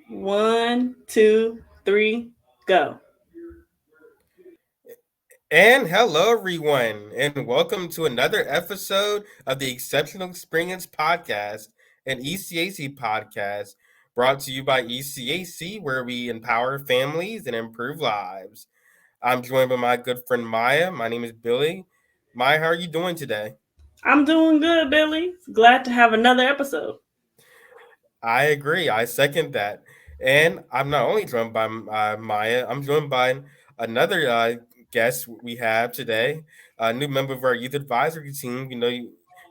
One, two, three, go. And hello, everyone, and welcome to another episode of the Exceptional Experience Podcast, an ECAC podcast brought to you by ECAC, where we empower families and improve lives. I'm joined by my good friend Maya. My name is Billy. Maya, how are you doing today? I'm doing good, Billy. Glad to have another episode. I agree. I second that. And I'm not only joined by Maya, I'm joined by another guest we have today, a new member of our youth advisory team.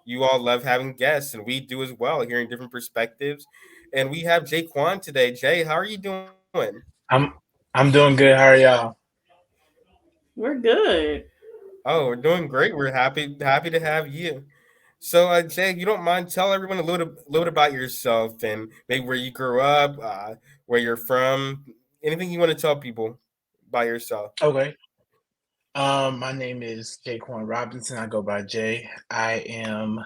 You all love having guests, and we do as well, hearing different perspectives. And we have Jay Kwan today. Jay, how are you doing? I'm I'm doing good. How are y'all? We're good. Oh, we're doing great. We're happy to have you. So, Jay, if you don't mind, tell everyone a little bit about yourself and maybe where you grew up, where you're from, anything you want to tell people about yourself. Okay. My name is Jaquan Robinson. I go by Jay. I am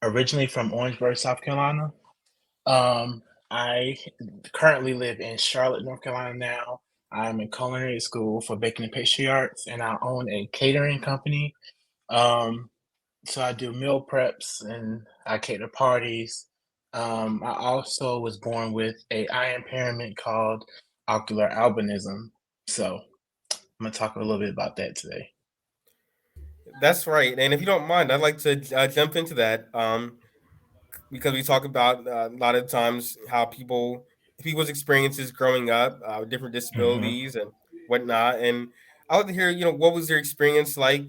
originally from Orangeburg, South Carolina. I currently live in Charlotte, North Carolina now. I'm in culinary school for baking and pastry arts, and I own a catering company. Um, so I do meal preps and I cater parties. I also was born with a eye impairment called ocular albinism. So I'm gonna talk a little bit about that today. That's right. And if you don't mind, I'd like to jump into that because we talk about a lot of times how people's experiences growing up with different hmm disabilities and whatnot. And I would like to hear, what was your experience like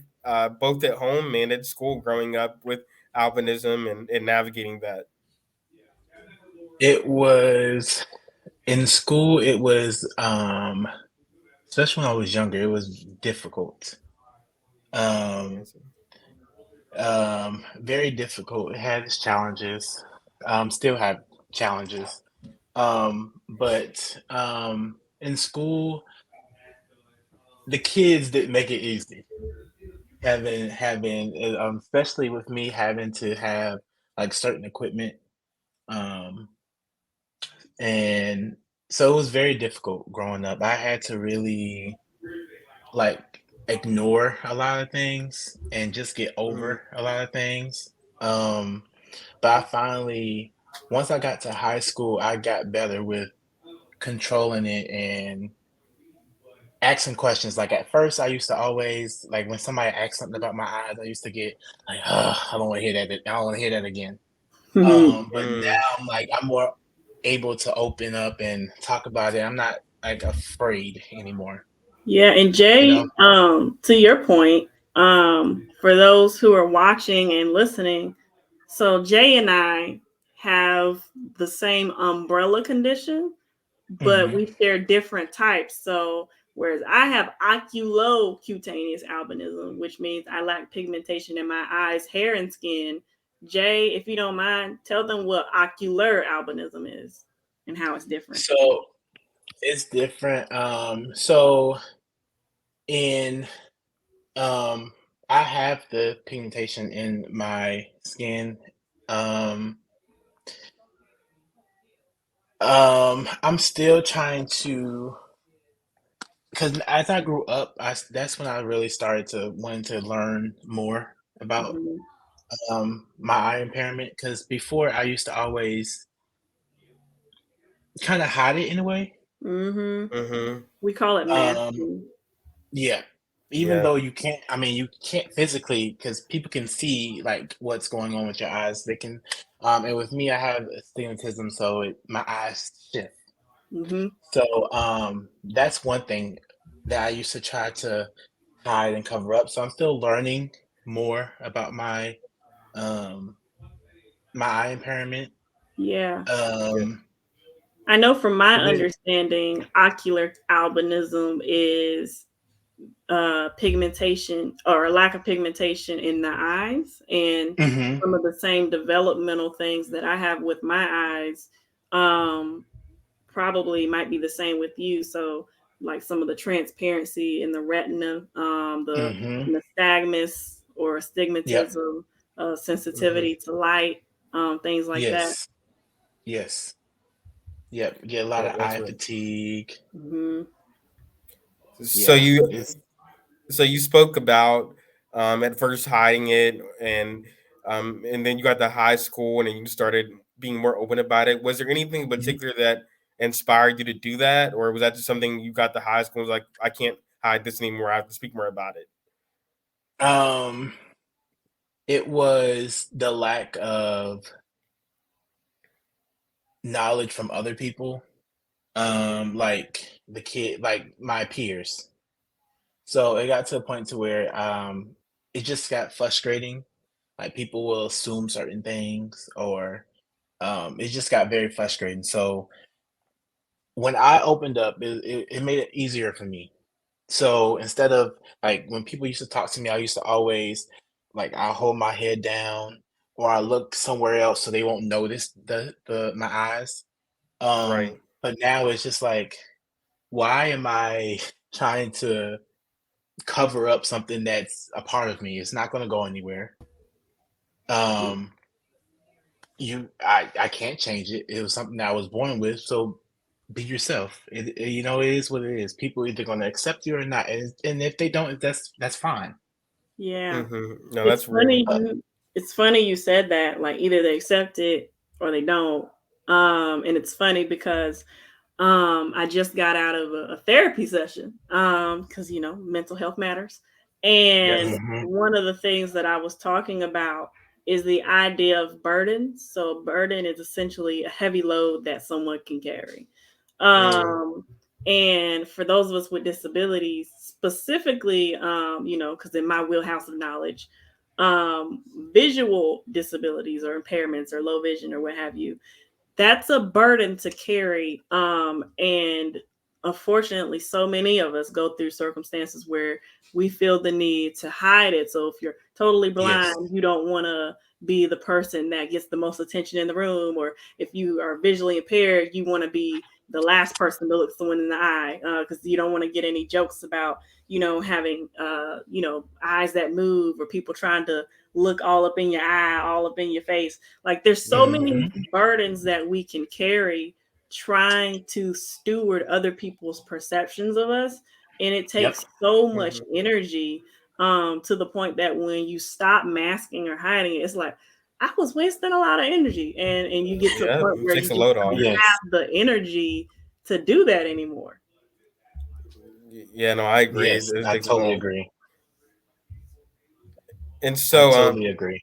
both at home and at school growing up with albinism and navigating that. It was in school. It was especially when I was younger. It was difficult. Um, Yes. very difficult. It had its challenges. Still have challenges. But in school, the kids didn't make it easy. Having especially with me having to have like certain equipment, um, and so it was very difficult growing up. I had to really like ignore a lot of things and just get Mhm. over a lot of things. Um, but I finally, once I got to high school, I got better with controlling it and asking questions. Like at first, I used to always like when somebody asked something about my eyes, I used to get like, "Oh, I don't want to hear that. I don't want to hear that again." But Mm. now I'm more able to open up and talk about it. I'm not like afraid anymore. Yeah, and You Jay, know? to your point, for those who are watching and listening, so Jay and I have the same umbrella condition, but hmm we share different types. So whereas I have oculocutaneous albinism, which means I lack pigmentation in my eyes, hair, and skin. Jay, if you don't mind, tell them what ocular albinism is and how it's different. So it's different. So in um, I have the pigmentation in my skin. Um, I'm still trying to, because as I grew up, that's when I really started to wanting to learn more about Mm-hmm. my eye impairment. Because before I used to always kind of hide it in a way. Mm-hmm. Mhm. We call it Um, masking. yeah, even Yeah. though you can't, I mean, you can't physically, because people can see like what's going on with your eyes. They can, and with me, I have astigmatism, so my eyes shift. Mm-hmm. So that's one thing that I used to try to hide and cover up. So I'm still learning more about um my eye impairment. Yeah. Yeah. Um, I know from my with understanding, ocular albinism is pigmentation or a lack of pigmentation in the eyes, and hmm some of the same developmental things that I have with my eyes um, probably might be the same with you. So, like some of the transparency in the retina, the hmm nystagmus or Yep. astigmatism, Mhm. sensitivity to light, things like that. Yes. Yes. Yep, get a lot of That's eye right. fatigue. Hmm. So Yeah, you it's so you spoke about at first hiding it, and then you got to high school and then you started being more open about it. Was there anything in mhm. particular that inspired you to do that, or was that just something you got to high school and was like, I can't hide this anymore, I have to speak more about it? um it was the lack of knowledge from other people, Hmm. like like my peers. So it got to a point to where it just got frustrating. Like people will assume certain things, or it just got very frustrating. So when I opened up, it made it easier for me. So instead of like when people used to talk to me, I used to always like I hold my head down or I look somewhere else so they won't notice the my eyes. Right. But now it's just like, why am I trying to cover up something that's a part of me? It's not going to go anywhere. Um, I can't change it. It was something that I was born with. So be yourself. It is what it is. People either going to accept you or not, and if they don't, that's fine. Yeah. No, It's that's funny real. you it's funny you said that. Like either they accept it or they don't. And it's funny because I just got out of a therapy session because mental health matters. And Yes. Hmm. one of the things that I was talking about is the idea of burden. So burden is essentially a heavy load that someone can carry. Mm, Um and for those of us with disabilities, specifically, because in my wheelhouse of knowledge, um, visual disabilities or impairments or low vision or what have you, that's a burden to carry. And unfortunately, so many of us go through circumstances where we feel the need to hide it. So if you're totally Yes. blind, you don't want to be the person that gets the most attention in the room. Or if you are visually impaired, you want to be the last person to look someone in the eye because you don't want to get any jokes about, having, eyes that move or people trying to look all up in your eye, all up in your face. Like there's so many Hmm. burdens that we can carry trying to steward other people's perceptions of us. And it Yep. takes so much mhm. energy to the point that when you stop masking or hiding it, it's like, I was wasting a lot of energy. And you get to a Yeah, point it where takes you a just load don't off. Yes. have the energy to do that anymore. Yeah, no, I agree. Yes. It I takes a totally toll. agree. And I so, totally agree.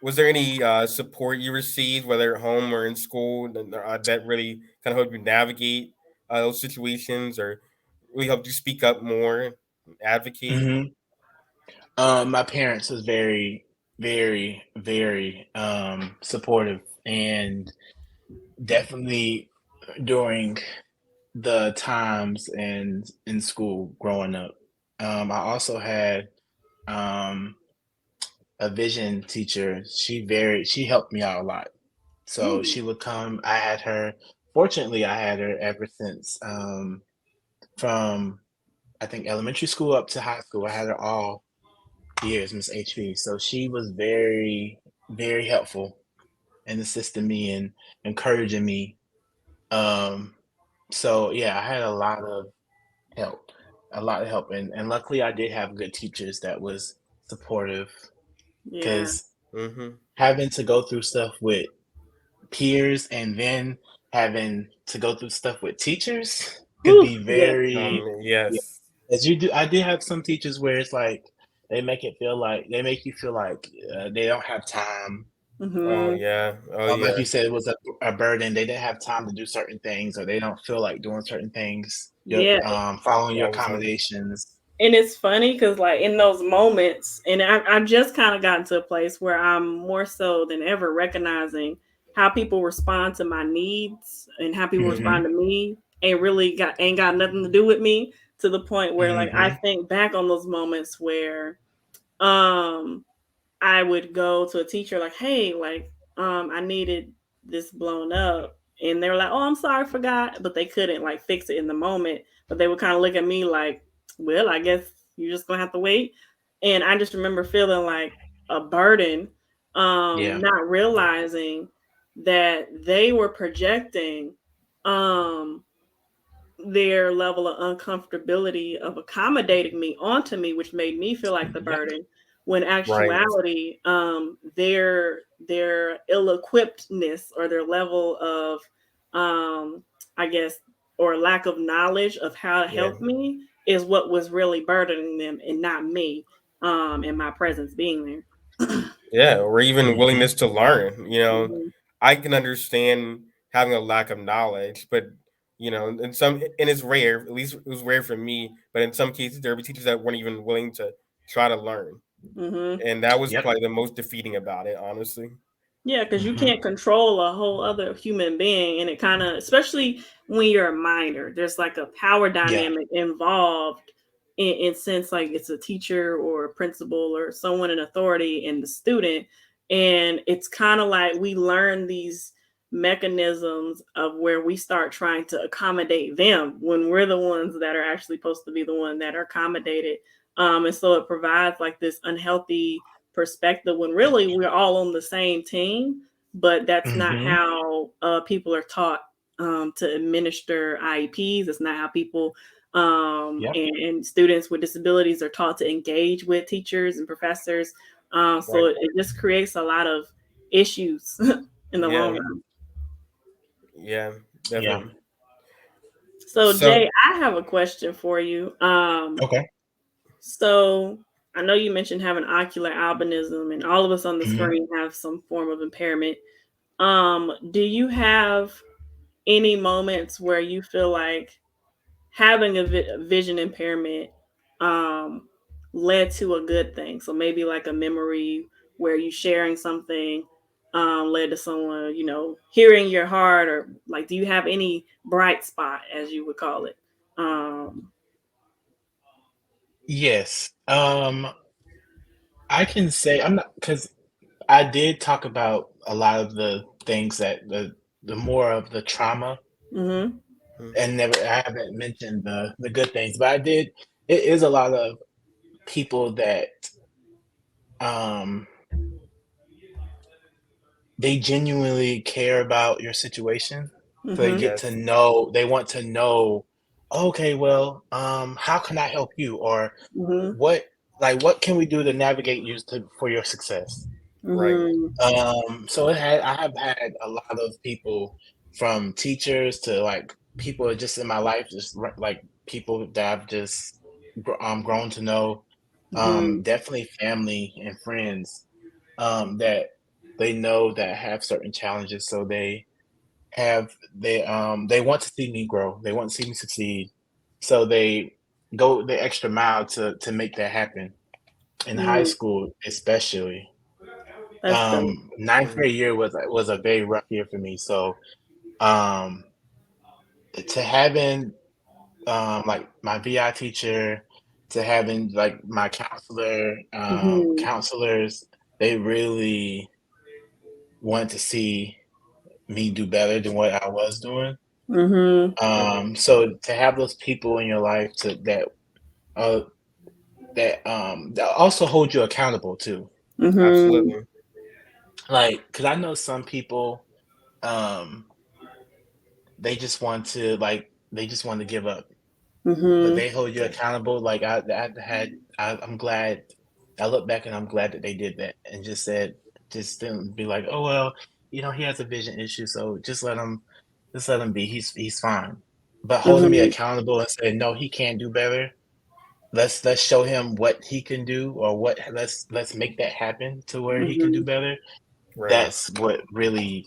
was there any support you received, whether at home or in school, that really kind of helped you navigate those situations, or really helped you speak up more, advocate? Hmm. My parents was very, very, very supportive, and definitely during the times and in school growing up. I also had um, a vision teacher. She helped me out a lot. So Ooh. she would come. I had her. Fortunately, I had her ever since from I think elementary school up to high school. I had her all years, Miss HB. So she was very, very helpful in assisting me and encouraging me. Um, so yeah, I had help, a lot of help, and luckily I did have good teachers that was supportive Yeah. because Mm-hmm. having to go through stuff with peers and then having to go through stuff with teachers could Whew, be yes. very, yeah, Yes. as you do. I did have some teachers where it's like they make you feel like they don't have time. Oh Hmm. yeah. Oh Like yeah. you said, it was a burden. They didn't have time to do certain things, or they don't feel like doing certain things. Yep, Yeah. following your All the time. accommodations. And it's funny because like in those moments, and I've just kind of gotten to a place where I'm more so than ever recognizing how people respond to my needs and how people Hmm. respond to me ain't got nothing to do with me, to the point where like I Hmm. think back on those moments where um I would go to a teacher like, hey, like, I needed this blown up. And they were like, oh, I'm sorry, I forgot. But they couldn't like fix it in the moment. But they would kind of look at me like, well, I guess you're just gonna have to wait. And I just remember feeling like a burden, Yeah. not realizing. that they were projecting um their level of uncomfortability of accommodating me onto me, which made me feel like the Yep. burden. When Right. actuality, their ill-equippedness or their level of, I guess, or lack of knowledge of how to Yeah. help me is what was really burdening them, and not me, and my presence being there. Yeah, or even Hmm. willingness to learn. Hmm. I can understand having a lack of knowledge, but in some, and it's rare. At least it was rare for me. But in some cases, there were teachers that weren't even willing to try to learn, Hmm. and that was Yep. probably the most defeating about it, honestly. Yeah, because you Hmm. can't control a whole other human being. And it kind of, especially when you're a minor, there's like a power Yeah. dynamic involved in sense like it's a teacher or a principal or someone in authority and the student. And it's kind of like we learn these mechanisms of where we start trying to accommodate them when we're the ones that are actually supposed to be the one that are accommodated. And so it provides like this unhealthy perspective when really we're all on the same team, but that's not Hmm. how people are taught to administer IEPs. It's not how people Yep. and students with disabilities are taught to engage with teachers and professors. So Right. it just creates a lot of issues in the long Yeah. run. Yeah. Yeah. Definitely. So So. Jay, I have a question for you. Okay. So I know you mentioned having ocular albinism, and all of us on the Hmm. screen have some form of impairment. Do you have any moments where you feel like having a vision impairment um, led to a good thing? So maybe like a memory where you sharing something led to someone, hearing your heart, or like, do you have any bright spot, as you would call it? Um, Yes. I can say I'm not because I did talk about a lot of the things that the more of the trauma, mm-hmm, Mhm. and never I haven't mentioned the good things, but I did. It is a lot of people that um they genuinely care about your situation. So they mm-hmm, get to Yes. know, they want to know, okay, well, how can I help you? Or mm-hmm, what, like, what can we do to navigate you for your success? Right. mm-hmm, So I have had a lot of people from teachers to like people just in my life, just like people that I've just grown to know. mm-hmm, Definitely family and friends that they know that have certain challenges, so they want to see me grow. They want to see me succeed, so they go the extra mile to make that happen. In high mm-hmm. school, especially, That's dope. ninth Mhm. grade year was a very rough year for me. So um, to having like my VI teacher, to having like my Mm-hmm, counselors, they really wanted to see me do better than what I was doing. mm-hmm, Mhm. So to have those people in your life uh that also hold you accountable too. mm-hmm, Absolutely. Like, because I know some people, um, they just want to give up, but mm-hmm, they hold you accountable. Like I'm glad. I look back and I'm glad that they did that and just said, just didn't be like, oh well, he has a vision issue, so just let him be. He's fine. But holding me mm-hmm, accountable and saying, no, he can do better. Let's show him what he can do, or what let's make that happen to where he can do mm-hmm. better. Right. That's what really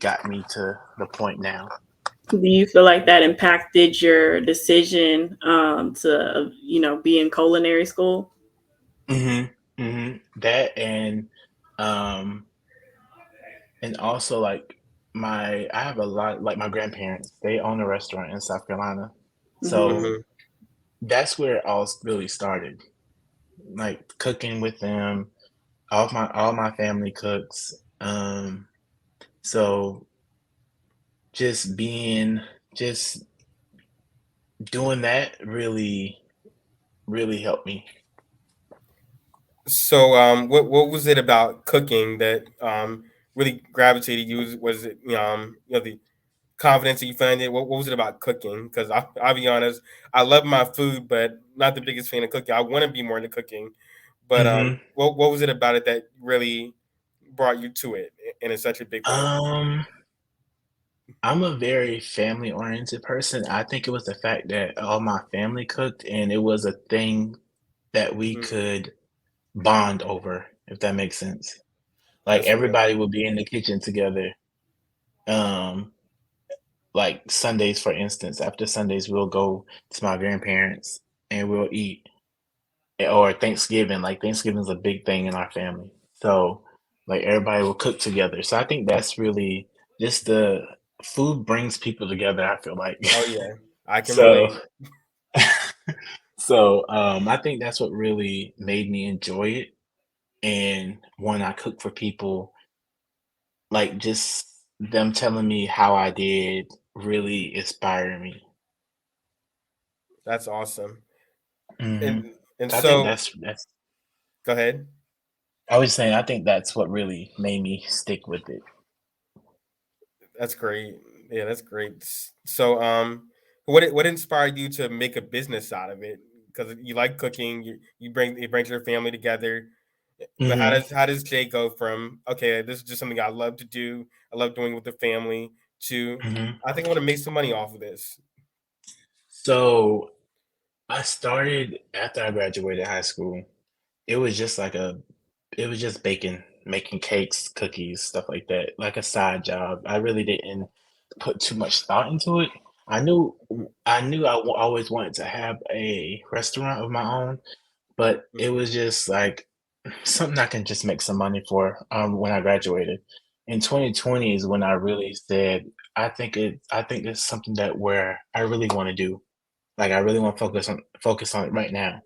got me to the point now. Do you feel like that impacted your decision to be in culinary school? Mhm, mhm. That um, and also, like, I have a lot like, my grandparents, they own a restaurant in South Carolina. Mm-hmm, So, Mhm. that's where it all really started, like, cooking with them. All my family cooks, so just being just doing that really helped me. So, what was it about cooking that really gravitated you? Was it the confidence that you found it? What was it about cooking? Because I'll be honest, I love my food, but not the biggest fan of cooking. I want to be more into cooking, but Mm-hmm. what was it about it that really brought you to it in such a big way? Um, I'm a very family oriented person. I think it was the fact that all my family cooked and it was a thing that we Mhm. could bond over, if that makes sense. Like That's real. everybody would be in the kitchen together. Um, like Sundays, for instance, after Sundays, we'll go to my grandparents and we'll eat. Or Thanksgiving, like Thanksgiving's a big thing in our family. So like everybody will cook together. So I think that's really just the food brings people together, I feel like. Oh yeah, I can So relate. I think that's what really made me enjoy it. And when I cook for people, like just them telling me how I did really inspired me. That's awesome. Hmm. And So I think so that's go ahead. I was saying I think that's what really made me stick with it. That's great. Yeah, that's great. So, what inspired you to make a business out of it? Because you like cooking, you bring it brings your family together. But Hmm. how does Jay go from okay, this is just something I love to do, I love doing with the family, to Hmm. I think I want to make some money off of this. So I started after I graduated high school. It was just like it was just baking, making cakes, cookies, stuff like that, like a side job. I really didn't put too much thought into it. I knew always wanted to have a restaurant of my own, but it Mhm. was just like something I can just make some money for when I graduated. In 2020 is when I really said, I think it's something that where I really want to do. Like I really want to focus on it right now.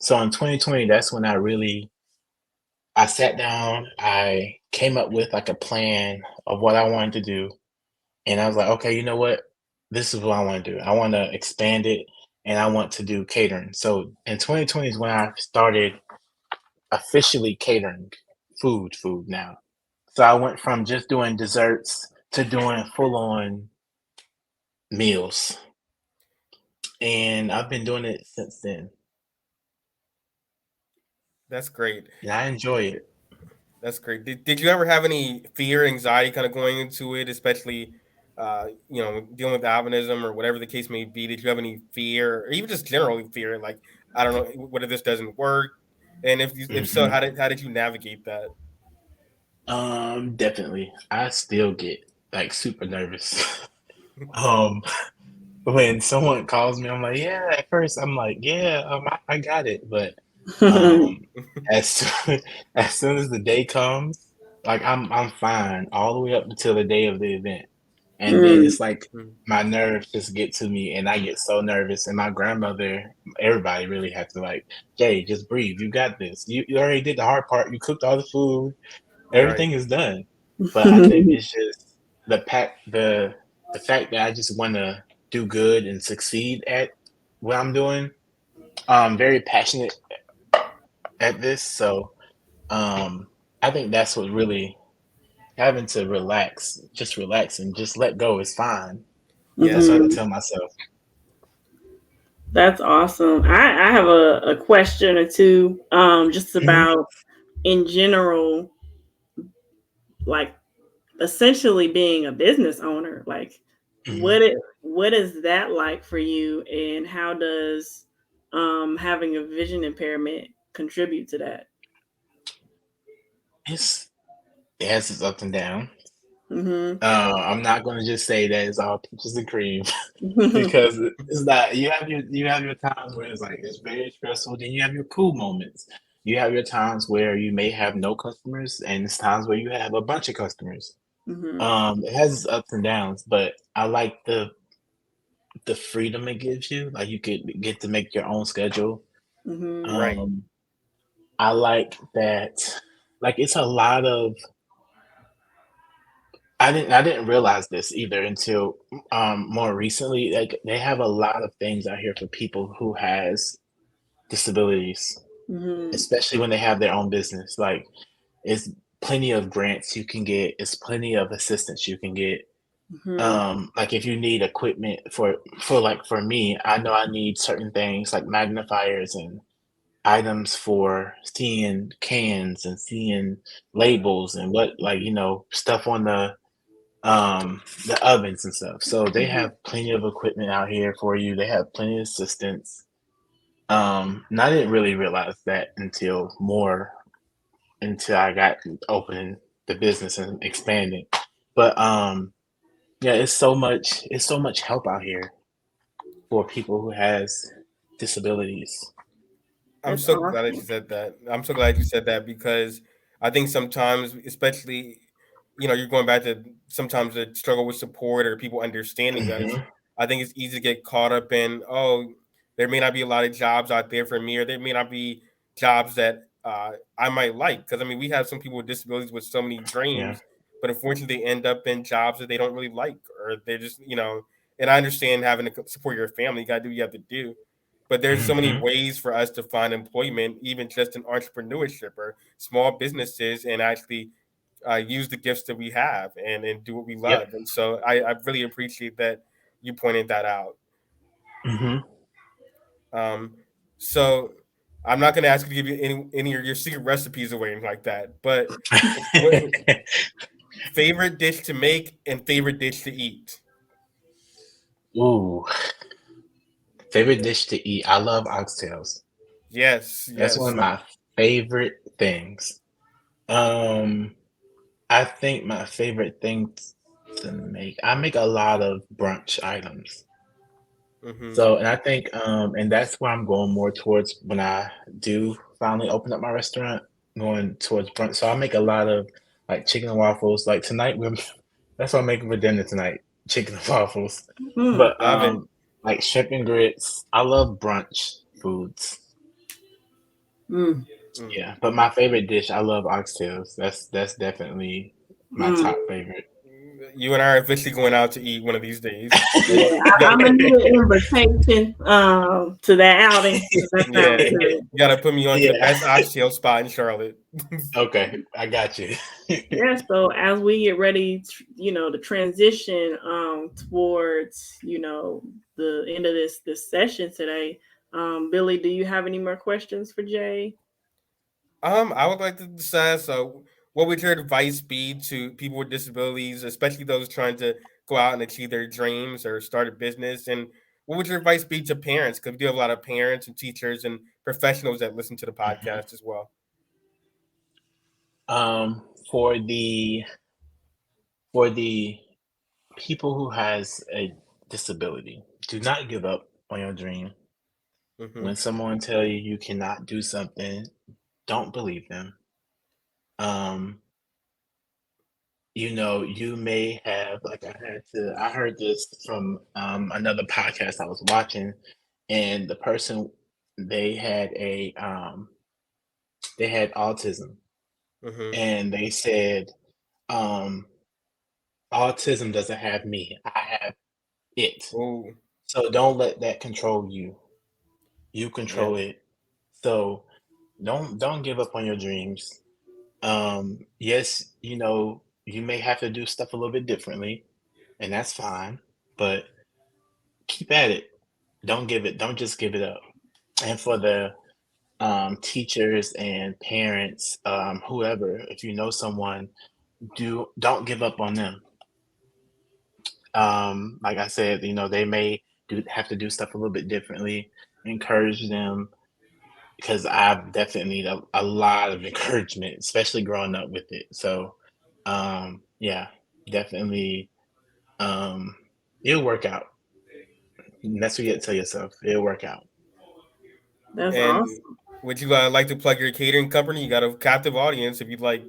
So in 2020, that's when I sat down, I came up with like a plan of what I wanted to do. And I was like, okay, you know what? This is what I want to do. I want to expand it and I want to do catering. So in 2020 is when I started officially catering food now. So I went from just doing desserts to doing full on meals. And I've been doing it since then. That's great. And I enjoy it. That's great. Did you ever have any fear, anxiety kind of going into it, especially dealing with albinism or whatever the case may be? Did you have any fear, or even just generally fear, like I don't know, what if this doesn't work? And if so, Hmm. how did you navigate that? Definitely. I still get like super nervous. um, when someone calls me, I'm like, yeah, at first I'm like, yeah, I got it. But um as soon, as soon as the day comes, like I'm fine all the way up until the day of the event. And then Mm, it's like Mm, my nerves just get to me and I get so nervous. And my grandmother, everybody really had to like, Jay, just breathe. You got this. You already did the hard part. You cooked all the food. right. Everything is done. But I think it's just the fact that I just want to do good and succeed at what I'm doing. I'm very passionate at this, so um, I think that's what really having to relax and just let go is fine. That's Yes. what I mhm. tell myself. That's awesome. I have a question or two, just Mhm, about in general, like essentially being a business owner. Like, mhm. what is that like for you, and how does having a vision impairment contribute to that? It's it has its ups and downs. Mm-hmm. I'm not gonna just say that it's all peaches and cream. Because it's not you have your times where it's like it's very stressful, then you have your cool moments. You have your times where you may have no customers, and it's times where you have a bunch of customers. Mm-hmm. It has its ups and downs, but I like the freedom it gives you. Like you could get to make your own schedule. Mm-hmm. Right. Um, I like that like it's a lot of I didn't realize this either until more recently. Like they have a lot of things out here for people who has disabilities, Mm-hmm. especially when they have their own business. Like it's plenty of grants you can get. It's plenty of assistance you can get. Like if you need equipment for me, I know I need certain things like magnifiers and items for seeing cans and seeing labels and what, like, stuff on the ovens and stuff. So they have plenty of equipment out here for you. They have plenty of assistance. And I didn't really realize that until I got opening the business and expanding. But yeah, it's so much help out here for people who has disabilities. I'm That's so glad that awesome. you said that. I'm so glad you said that because I think sometimes, especially, you're going back to sometimes the struggle with support or people understanding us. Hmm. I think it's easy to get caught up in, oh, there may not be a lot of jobs out there for me, or there may not be jobs that I might like. Because I mean, we have some people with disabilities with so many Yeah. dreams, but unfortunately, they end up in jobs that they don't really like, or they're just, And I understand having to support your family, you got to do what you have to do, but there's so many Hmm. ways for us to find employment, even just in entrepreneurship or small businesses, and actually use the gifts that we have and do what we Yep. love. And so I really appreciate that you pointed that out. Hmm. Um, so I'm not going to ask you to give you any of your secret recipes or anything like that, but what favorite dish to make and favorite dish to eat? Ooh, favorite dish to eat. I love oxtails. Yes, That's one yes. of my favorite things. Um, I think my favorite thing to make. I make a lot of brunch items. Mm-hmm. So, and I think, and that's where I'm going more towards when I do finally open up my restaurant, going towards brunch. So I make a lot of like chicken and waffles. Like tonight, that's what I'm making for dinner tonight, chicken and waffles. Mm, But Love it. like shrimp and grits. I love brunch foods. mm, Mm. Yeah, but my favorite dish, I love oxtails. That's definitely my mm. top favorite. You and I are officially going out to eat one of these days. Yeah, You got I'm to, gonna need an invitation to that outing. That sounds yeah, good. you got to put me on to the Yeah. best oxtail spot in Charlotte. Okay, I got you. Yeah, so as we get ready, to transition towards the end of this session today, Billy, do you have any more questions for Jay? I would like to decide. So, what would your advice be to people with disabilities, especially those trying to go out and achieve their dreams or start a business? And what would your advice be to parents? Because we do have a lot of parents and teachers and professionals that listen to the Mhm. podcast as well. Um, for the for the people who has a disability, do not give up on your dream. Mm-hmm. When someone tell you you cannot do something, don't believe them. Um, you may have, like, I heard this from another podcast I was watching, and the person, they had they had autism, Mm-hmm. and they said, um, autism doesn't have me, I have it. Oh, So don't let that control you. You yeah. control it. So don't give up on your dreams. Yes, you may have to do stuff a little bit differently, and that's fine, but keep at it. Don't just give it up. And for the teachers and parents, whoever, if you know someone, don't give up on them. Like I said, they may have to do stuff a little bit differently. Encourage them, because I've definitely need a lot of encouragement, especially growing up with it. So, yeah, definitely, um, it'll work out. And that's what you have to tell yourself. It'll work out. That's And awesome. would you like to plug your catering company? You got a captive audience if you'd like.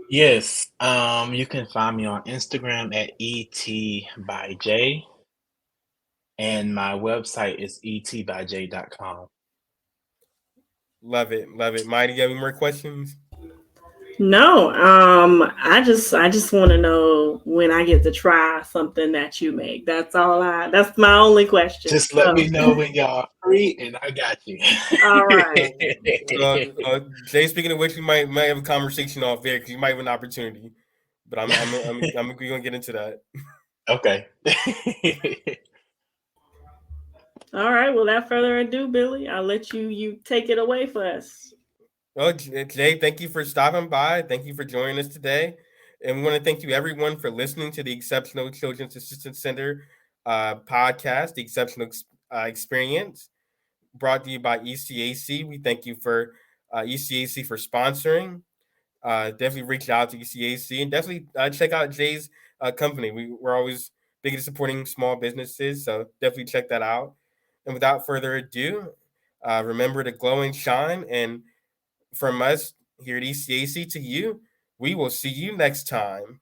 Yes, you can find me on Instagram at ET by J, and my website is etbyj.com. Love it, love it. Mighty, you have any more questions? No, I just want to know when I get to try something that you make. That's all. That's my only question. Just let So me know when y'all free, and I got you. All right. Jay, speaking of which, we might have a conversation off there because you might have an opportunity. But I'm gonna get into that. Okay. All right. Without further ado, Billy, I'll let you take it away for us. Well, Jay, thank you for stopping by. Thank you for joining us today. And we want to thank you, everyone, for listening to the Exceptional Children's Assistance Center podcast, The Exceptional Experience, brought to you by ECAC. We thank you for ECAC for sponsoring. Definitely reach out to ECAC and definitely check out Jay's company. We're always big into supporting small businesses, so definitely check that out. And without further ado, remember to glow and shine. And from us here at ECAC to you, we will see you next time.